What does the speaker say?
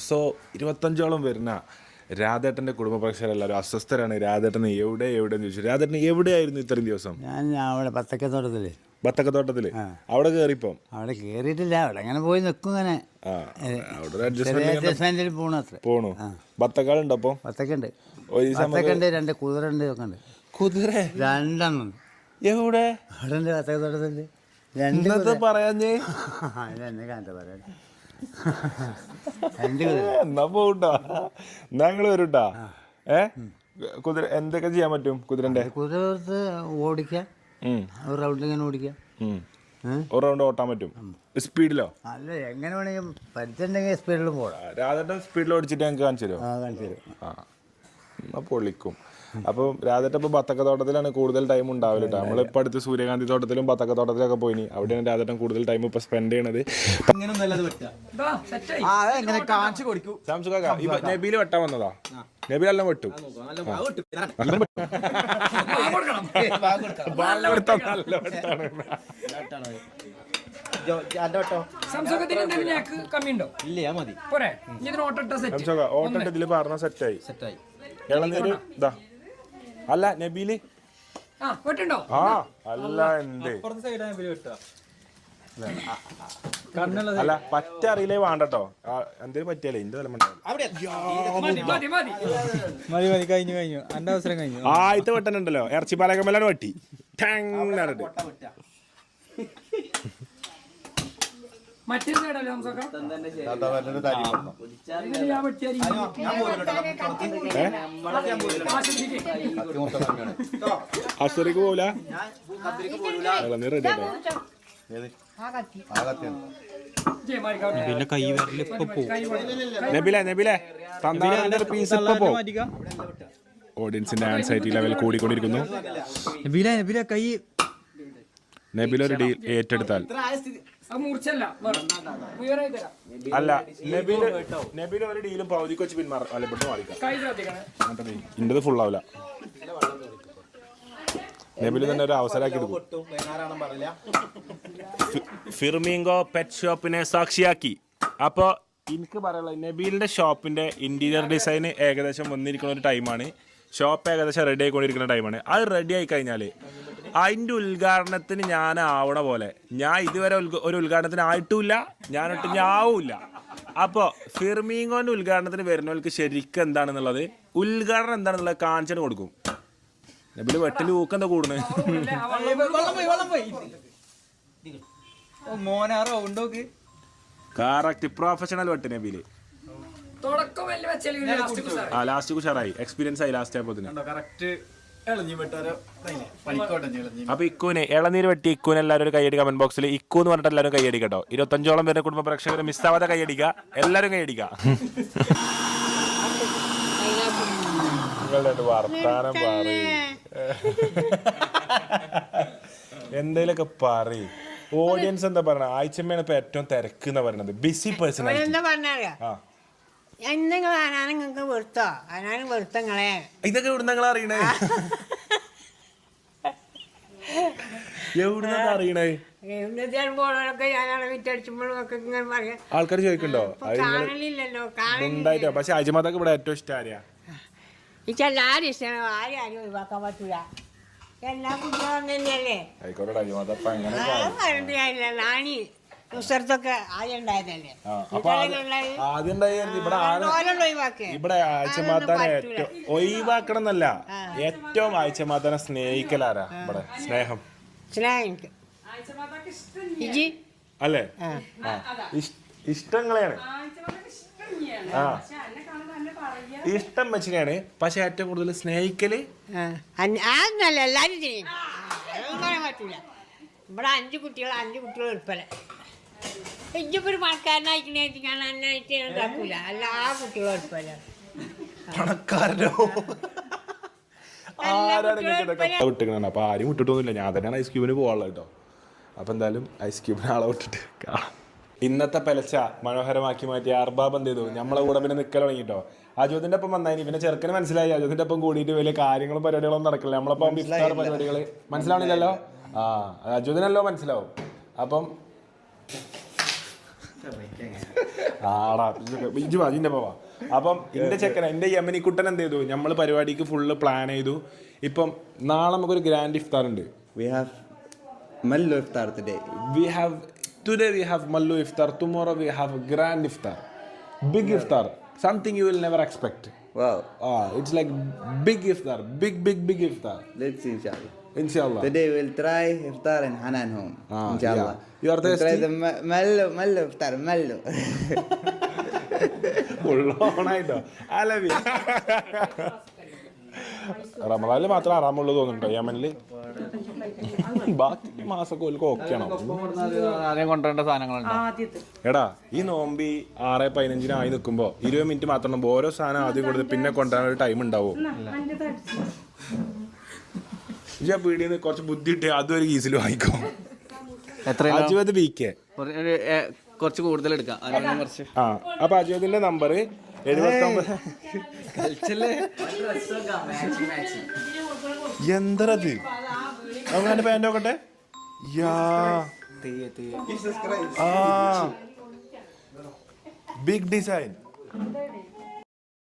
So 25ഓളം വരുന്ന രാധേട്ടൻ്റെ കുടുംബ പ്രേക്ഷകരെല്ലാവരും അസ്വസ്ഥരാണ്. രാധേട്ടന് എവിടെയെന്ന് ചോദിച്ചു. രാധേട്ടന് എവിടെയായിരുന്നു ഇത്രയും ദിവസം? ഞാൻ അവിടെ ബത്തക്കത്തോട്ടത്തിൽ അവിടെ കയറിപ്പം അവിടെ കയറിയിട്ടില്ല. അവിടെ അങ്ങനെ പോയി നിൽക്കും. ഇങ്ങനെ അവിടെ ഒരു അഡ്ജസ്റ്റ്മെന്റിൽ പോണു. ബത്തക്കാളുണ്ട് അപ്പോൾ? ബത്തക്കുണ്ട്, ബത്തക്കുണ്ട്, 2 കുതിരണ്ട് ഒക്കെ ഉണ്ട്. കുതിര 2 എവിടെ? അവിടെ ഉണ്ട് ബത്തക്കത്തോട്ടത്തില് 2 പറയാഞ്ഞേ എന്നെ കാന്ത പറയാൻ. എന്നാ പോട്ടാ, ഞങ്ങൾ വരൂട്ടാ. കുതിര എന്തൊക്കെ ചെയ്യാൻ പറ്റും? കുതിരന്റെ കുതിര ഓടിക്കാം, ഒരു റൗണ്ട് ഇങ്ങനെ ഓടിക്കാം, ഒരു റൗണ്ട് ഓട്ടാൻ പറ്റും. സ്പീഡിലോ? അല്ല, എങ്ങനെ വേണമെങ്കിൽ പരിചയമുണ്ടെങ്കിൽ സ്പീഡിൽ പോകാം. രാധേട്ടൻ സ്പീഡിൽ ഓടിച്ചിട്ട് ഞങ്ങൾക്ക് കാണിച്ചു തരുമോ? കാണിച്ചു തരും. എന്നാ പൊളിക്കും. അപ്പം രാധേട്ടൻ ഇപ്പോൾ ബത്തക്ക തോട്ടത്തിലാണ് കൂടുതൽ ടൈം ഉണ്ടാവില്ല കേട്ടോ. നമ്മളിപ്പോൾ അടുത്ത് സൂര്യകാന്തി തോട്ടത്തിലും ബത്തക്ക തോട്ടത്തിലൊക്കെ പോയിനി. അവിടെയാണ് രാധേട്ടൻ കൂടുതൽ ടൈം ഇപ്പോൾ സ്പെൻഡ് ചെയ്യണത്. നബീൽ വെട്ടാൻ വന്നതാ. നബീൽ എല്ലാം വെട്ടും. ഓട്ടത്തിൽ പറഞ്ഞ സെറ്റായി. ഇളനീര് ഇതാ. അല്ല നബീല് അല്ല എന്ത് അല്ല പറ്റ അറിയില്ലേ വേണ്ടട്ടോ. എന്തേലും പറ്റിയാലേ എന്റെ തലമുണ്ട ആദ്യത്തെ വെട്ടനുണ്ടല്ലോ, ഇറച്ചിപ്പാലക്കമ്മലാണ് വെട്ടി ആശുപത്രിക്ക് പോവില്ല. ഇളനീർ റെഡി ആട്ടോ. ഓഡിയൻസിന്റെ ആൻസൈറ്റി ലെവൽ കൂടിക്കൊണ്ടിരിക്കുന്നു. നബില ഒരു ഡീൽ ഏറ്റെടുത്താൽ അല്ല, നബില ഒരു ഡീലും പൗതിക്ക് വെച്ച് പിന്മാറിക്കാം. ഇന്റത് ഫുൾ ആവില്ല. നബില് തന്നെ ഒരു അവസരമാക്കി എടുക്കും. ഫിർമിംഗോ പെറ്റ് ഷോപ്പിനെ സാക്ഷിയാക്കി. അപ്പോൾ എനിക്ക് പറയാനുള്ളത്, നബീലിൻ്റെ ഷോപ്പിൻ്റെ ഇൻറ്റീരിയർ ഡിസൈൻ ഏകദേശം വന്നിരിക്കുന്ന ഒരു ടൈമാണ്. ഷോപ്പ് ഏകദേശം റെഡി ആയിക്കൊണ്ടിരിക്കുന്ന ടൈമാണ്. അത് റെഡി ആയി കഴിഞ്ഞാൽ അതിൻ്റെ ഉദ്ഘാടനത്തിന് ഞാൻ ആവണ പോലെ, ഞാൻ ഇതുവരെ ഒരു ഉദ്ഘാടനത്തിന് ആയിട്ടുമില്ല, ഞാനൊട്ട് ആവില്ല. അപ്പോൾ ഫിർമിംഗോൻ്റെ ഉദ്ഘാടനത്തിന് വരുന്നവർക്ക് ശരിക്കും എന്താണെന്നുള്ളത്, ഉദ്ഘാടനം എന്താണെന്നുള്ളത് കാണിച്ചിട്ട് കൊടുക്കും. നബില് വെട്ടിൽ ഊക്കെന്താ കൂടുന്നത്? കറക്റ്റ് പ്രൊഫഷണൽ വെട്ട് നബില്. ലാസ്റ്റ് ഉഷാറായി, എക്സ്പീരിയൻസ് ആയി ലാസ്റ്റ് ആയപ്പോ. അപ്പൊ ഇക്കുവിന് ഇളനീര് വെട്ടി ഇക്കുവിന് എല്ലാവരും ഒരു കൈയടി. കമന്റ് ബോക്സിൽ ഇക്കു എന്ന് പറഞ്ഞിട്ട് എല്ലാവരും കൈയടിക്കട്ടോ. 25ഓളം വരുന്ന കുടുംബ പ്രേക്ഷകർ മിസ്സാവാതെ കൈയടിക്കുക. എല്ലാവരും കൈയടിക്കുക. നിങ്ങളുടെ വർത്താനം പറയും, എന്തേലൊക്കെ പറയും. ഓഡിയൻസ് എന്താ പറയണ? ആഴ്ചമ്മയാണ് ഇപ്പൊ ഏറ്റവും തിരക്ക് എന്നാ പറയണത്. Busy person. ഇതൊക്കെ ഇവിടുന്ന് നിങ്ങൾ അറിയണേ? എവിടുന്ന അറിയണേ? ആൾക്കാർ ചോദിക്കണ്ടോ? ഉണ്ടായിട്ടോ. പക്ഷെ അജിമാതൊക്കെ ഇവിടെ ഏറ്റവും ഇഷ്ടം ആരെയാ? എല്ലാരും ഇഷ്ടമാണ്. ആരും ഒഴിവാക്കാൻ പറ്റൂല. എല്ലാ കുട്ടികളും തന്നെയല്ലേ. നാണി നുസർത്തൊക്കെ ആദ്യം ഉണ്ടായതല്ലേ. ഇവിടെ ആഴ്ചമാത്താനെ ഏറ്റവും ഒഴിവാക്കണം എന്നല്ല, ഏറ്റവും ആഴ്ചമാത്താനെ സ്നേഹിക്കലാരാ ഇവിടെ? സ്നേഹം അല്ലേ? ഇഷ്ടങ്ങളെയാണ്. ഇഷ്ടം വെച്ചിട്ടാണ്. പക്ഷെ ഏറ്റവും കൂടുതൽ സ്നേഹിക്കല് എല്ലാരും ചെയ്യും. പറയാൻ പറ്റൂല. ഇവിടെ 5 കുട്ടികൾ ഉൾപ്പെടെ. ഇജ്ജിപ്പോ ഒരു പണക്കാരനായിട്ട് ഇതാക്കൂല. എല്ലാ കുട്ടികളും ഉൾപ്പെടെ പണക്കാരനോ വിട്ടിക്കണം. അപ്പൊ ആരും വിട്ടിട്ടൊന്നുമില്ല. ഞാൻ തന്നെയാണ് ഐസ് ക്യൂബിന് പോകാനുള്ളത് കേട്ടോ. അപ്പൊ എന്തായാലും ഐസ് ക്യൂബിന് ആളെ വിട്ടിട്ട് കാണാം. ഇന്നത്തെ പെലച്ച മനോഹരമാക്കി മാറ്റി അർബാബ് എന്ത് ചെയ്തു? നമ്മളെ കൂടെ പിന്നെ നിൽക്കൽ തുടങ്ങിട്ടോ. അജോദിന്റെ ഒപ്പം വന്നായി. പിന്നെ ചെറുക്കന് മനസ്സിലായി അജോദിന്റെ ഒപ്പം കൂടിയിട്ട് വലിയ കാര്യങ്ങളും പരിപാടികളൊന്നും നടക്കില്ല. നമ്മളപ്പം ഇഫ്താർ പരിപാടികൾ മനസ്സിലാവണില്ലല്ലോ. അജോദിനല്ലോ മനസ്സിലാവും. അപ്പം ആടാ ഇജ്ജ് അതിൻ്റെ പോവാ. അപ്പം എൻ്റെ ചെക്കൻ എൻ്റെ യമനിക്കുട്ടൻ എന്ത് ചെയ്തു, നമ്മൾ പരിപാടിക്ക് ഫുള്ള് പ്ലാൻ ചെയ്തു. ഇപ്പം നാളെ നമുക്കൊരു ഗ്രാൻഡ് ഇഫ്താർ ഉണ്ട്. We have Mallu iftar today. Today we have Mallu iftar, tomorrow we have a grand iftar, big iftar, something you will never expect. Wow. It's like big iftar, big iftar. Let's see, inshallah. Inshallah. Today we'll try iftar in Hanan home. Inshallah. Yeah. You are We'll try thirsty? the Mallu iftar, Mallu. ഉള്ളോണായിട്ടോ Alavi റമദാനിൽ മാത്രം ആറാമുള്ളൂ തോന്നുന്നുണ്ടോ യമനില്? ബാക്കി മാസമൊക്കെ ഓൽക്ക് ഓക്കെയാണോ? ആദ്യം കൊണ്ടുവരേണ്ട സാധനങ്ങളുണ്ട്. എടാ ഈ നോമ്പി 6:15 ആയി നിൽക്കുമ്പോ 20 മിനിറ്റ് മാത്രം നോമ്പ്, ഓരോ സാധനം ആദ്യം കൊടുത്ത് പിന്നെ കൊണ്ടുവരാൻ ഒരു ടൈം ഉണ്ടാവോ? ഈ പീടിയിൽ നിന്ന് കുറച്ച് ബുദ്ധി കിട്ടിയ അതും ഒരു ഗീസിൽ വാങ്ങിക്കോ. എത്രയാണ്? 50 BK. കുറച്ച് കൂടുതൽ എടുക്കാം. കുറച്ച് അപ്പൊ അജുവദിന്റെ നമ്പർ 79. എന്തത് അങ്ങനെ പാൻ്റ് നോക്കട്ടെ. Big design.